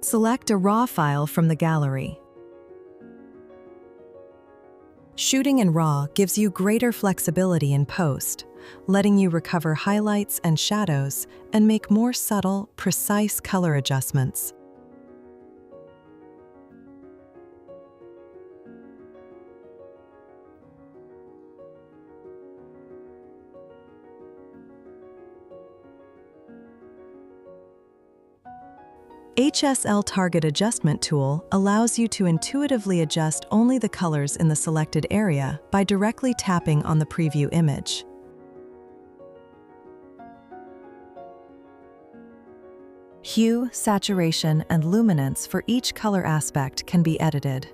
Select a RAW file from the gallery. Shooting in RAW gives you greater flexibility in post, letting you recover highlights and shadows and make more subtle, precise color adjustments. HSL Target Adjustment tool allows you to intuitively adjust only the colors in the selected area by directly tapping on the preview image. Hue, saturation, and luminance for each color aspect can be edited.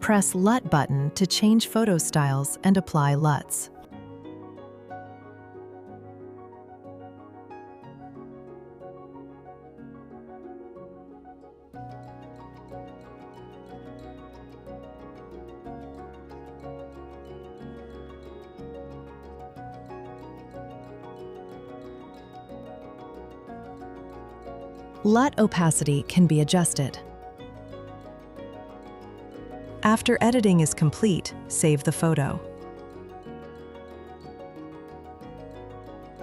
Press LUT button to change photo styles and apply LUTs. LUT opacity can be adjusted. After editing is complete, save the photo.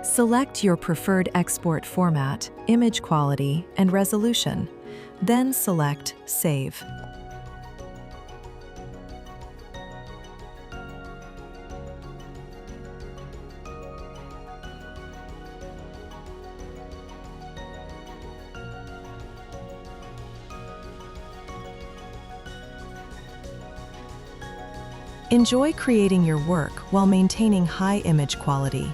Select your preferred export format, image quality, and resolution. Then select Save. Enjoy creating your work while maintaining high image quality.